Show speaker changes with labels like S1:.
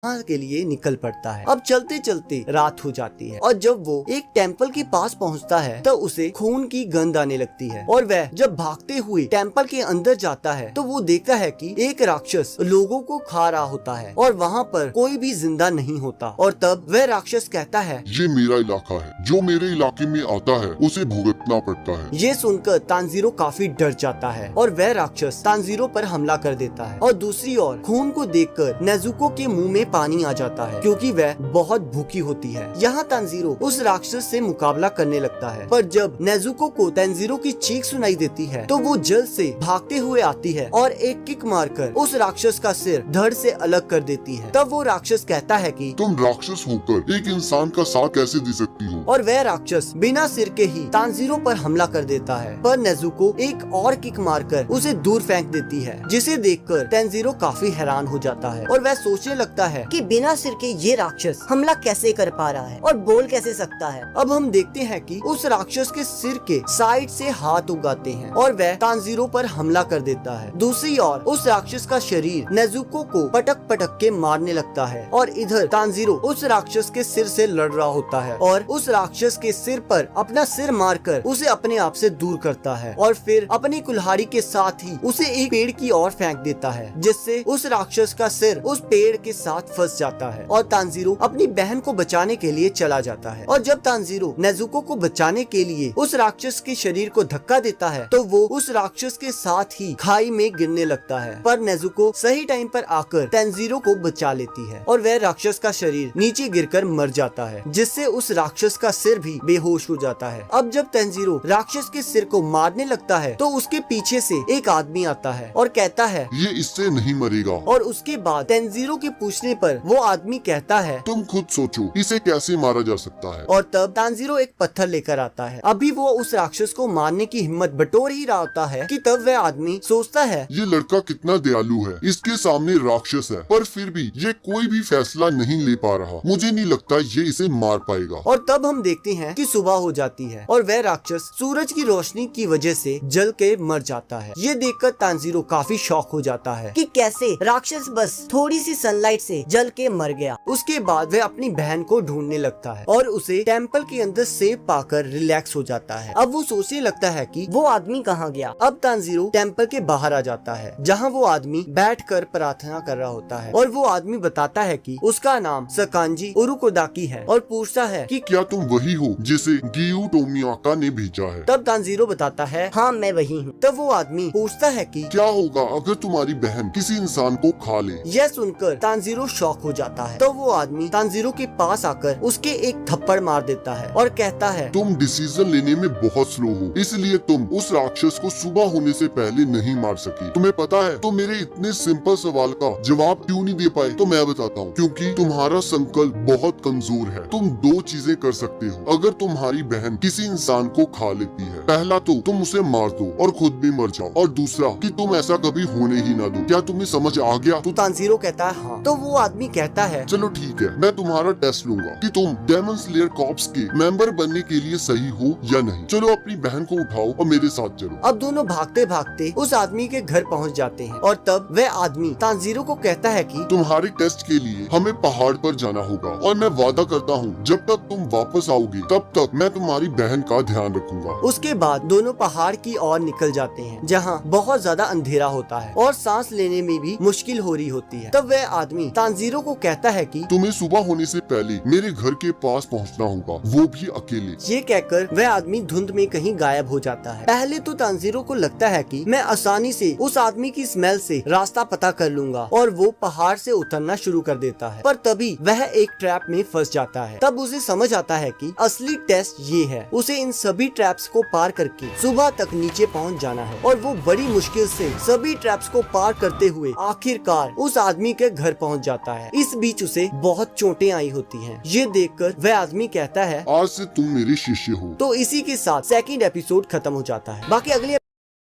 S1: वहाँ के लिए निकल पड़ता है। अब चलते चलते रात हो जाती है और जब वो एक टेम्पल के पास पहुँचता है तो उसे खून की गंध आने लगती है और वह जब भागते हुए टेम्पल के अंदर जाता है तो वो देखता है कि एक राक्षस लोगों को खा रहा होता है और वहाँ पर कोई भी जिंदा नहीं होता। और तब वह राक्षस कहता है,
S2: ये मेरा इलाका है, जो मेरे इलाके में आता है उसे भुगतना पड़ता है।
S1: ये सुनकर तानजीरो काफी डर जाता है और वह राक्षस तानजीरो पर हमला कर देता है। और दूसरी ओर खून को देखकर नेजुको के मुंह में पानी आ जाता है क्योंकि वह बहुत भूखी होती है। यहाँ तानजीरो उस राक्षस से मुकाबला करने लगता है, पर जब नेजुको को तानजीरो की चीख सुनाई देती है तो वो जल्द से भागते हुए आती है और एक किक मारकर उस राक्षस का सिर धड़ से अलग कर देती है। तब वो राक्षस कहता है कि
S2: तुम राक्षस होकर एक इंसान का साथ कैसे दे सकती हो?
S1: और वह राक्षस बिना सिर के ही तानजीरो पर हमला कर देता है, पर नेजुको एक और किक मारकर उसे दूर फेंक देती है, जिसे देखकर तानजीरो काफी हैरान हो जाता है और वह सोचने लगता है
S3: कि बिना सिर के ये राक्षस हमला कैसे कर पा रहा है और बोल कैसे सकता है।
S1: अब हम देखते हैं कि उस राक्षस के सिर के साइड से हाथ उगाते हैं और वह तानजीरो पर हमला कर देता है। दूसरी ओर उस राक्षस का शरीर नेजुको को पटक पटक के मारने लगता है और इधर तानजीरो उस राक्षस के सिर से लड़ रहा होता है और उस राक्षस के सिर पर अपना सिर मारकर उसे अपने आप से दूर करता है और फिर अपनी कुल्हाड़ी के साथ ही उसे एक पेड़ की ओर फेंक देता है, जिससे उस राक्षस का सिर उस पेड़ के साथ फंस जाता है और तानजीरो अपनी बहन को बचाने के लिए चला जाता है। और जब तानजीरो नेजुको को बचाने के लिए उस राक्षस के शरीर को धक्का देता है तो वो उस राक्षस के साथ ही खाई में गिरने लगता है, पर नेजुको सही टाइम पर आकर तानजीरो को बचा लेती है और वह राक्षस का शरीर नीचे गिरकर मर जाता है, जिससे उस राक्षस का सिर भी बेहोश हो जाता है। अब जब तानजीरो राक्षस के सिर को मारने लगता है तो उसके पीछे से एक आदमी आता है और कहता है,
S2: ये इससे नहीं मरेगा।
S1: और उसके बाद तानजीरो के पूछने पर वो आदमी कहता है,
S2: तुम खुद सोचो इसे कैसे मारा जा सकता है।
S1: और तब तानजीरो एक पत्थर लेकर आता है। अभी वो उस राक्षस को मारने की हिम्मत बटोर ही रहा होता है कि तब वह आदमी सोचता है,
S2: ये लड़का कितना दयालु है, इसके सामने राक्षस है पर फिर भी ये कोई भी फैसला नहीं ले पा रहा। मुझे नहीं लगता ये इसे मार पाएगा।
S1: और तब हम देखते हैं कि सुबह हो जाती है और वह राक्षस सूरज की रोशनी की वजह से जल के मर जाता है। ये देखकर तानजीरो काफी शॉक हो जाता है
S3: कि कैसे राक्षस बस थोड़ी सी सनलाइट से जल के मर गया।
S1: उसके बाद वह अपनी बहन को ढूंढने लगता है और उसे टेम्पल के अंदर सेब पाकर रिलैक्स हो जाता है। अब वो सोचने लगता है कि
S3: वो आदमी कहाँ गया।
S1: अब तानजीरो टेम्पल के बाहर आ जाता है जहाँ वो आदमी बैठकर प्रार्थना कर रहा होता है और वो आदमी बताता है कि उसका नाम सकांजी उरुकोदाकी है और पूछता है कि
S2: क्या तुम वही हो जिसे गियू टोमियाका ने भेजा है?
S1: तब तानजीरो बताता है,
S3: हाँ मैं वही हूँ।
S1: तब वो आदमी पूछता है कि
S2: क्या होगा अगर तुम्हारी बहन किसी इंसान को खा ले?
S1: यह सुनकर तानजीरो शॉक हो जाता है। तो वो आदमी तानजीरो के पास आकर उसके एक थप्पड़ मार देता है और कहता है,
S2: तुम डिसीजन लेने में बहुत स्लो हो, इसलिए तुम उस राक्षस को सुबह होने से पहले नहीं मार सकी। तुम्हें पता है तो मेरे इतने सिंपल सवाल का जवाब क्यों नहीं दे पाए? तो मैं बताता हूँ, क्योंकि तुम्हारा संकल्प बहुत कमजोर है। तुम दो चीजें कर सकते हो अगर तुम्हारी बहन किसी इंसान को खा लेती है। पहला तो तुम उसे मार दो और खुद भी मर जाओ, और दूसरा कि तुम ऐसा कभी होने ही ना दो। क्या तुम्हें समझ आ गया?
S1: तो तानजीरो कहता है हाँ। तो वो आदमी कहता है,
S2: चलो ठीक है, मैं तुम्हारा टेस्ट लूंगा कि तुम डेमन स्लेयर कॉर्प्स के मेंबर बनने के लिए सही हो या नहीं। चलो अपनी बहन को उठाओ और मेरे साथ चलो।
S1: अब दोनों भागते भागते उस आदमी के घर पहुंच जाते हैं और तब वह आदमी तानजीरो को कहता है कि
S2: तुम्हारे टेस्ट के लिए हमें पहाड़ पर जाना होगा और मैं वादा करता हूँ जब तक तुम वापस आओगे तब तक मैं तुम्हारी बहन का ध्यान रखूंगा।
S1: उसके बाद दोनों पहाड़ की ओर निकल जाते हैं जहाँ बहुत ज्यादा अंधेरा होता है और सांस लेने में भी मुश्किल हो रही होती है। तब वह आदमी तानजीरो को कहता है कि
S2: तुम्हें सुबह होने से पहले मेरे घर के पास पहुँचना होगा, वो भी अकेले।
S1: ये कहकर वह आदमी धुंध में कहीं गायब हो जाता है। पहले तो तानजीरो को लगता है कि मैं आसानी से उस आदमी की स्मेल से रास्ता पता कर लूंगा और वो पहाड़ से उतरना शुरू कर देता है, पर तभी वह एक ट्रैप में फंस जाता है। तब उसे समझ आता है कि असली टेस्ट ये है, उसे इन सभी ट्रैप्स को पार करके सुबह तक नीचे पहुंच जाना है। और वो बड़ी मुश्किल से सभी ट्रैप्स को पार करते हुए आखिरकार उस आदमी के घर पहुंच जाता है। इस बीच उसे बहुत चोटें आई होती हैं। ये देखकर वह आदमी कहता है,
S2: आज से तुम मेरे शिष्य हो।
S1: तो इसी के साथ सेकंड एपिसोड खत्म हो जाता है। बाकी अगले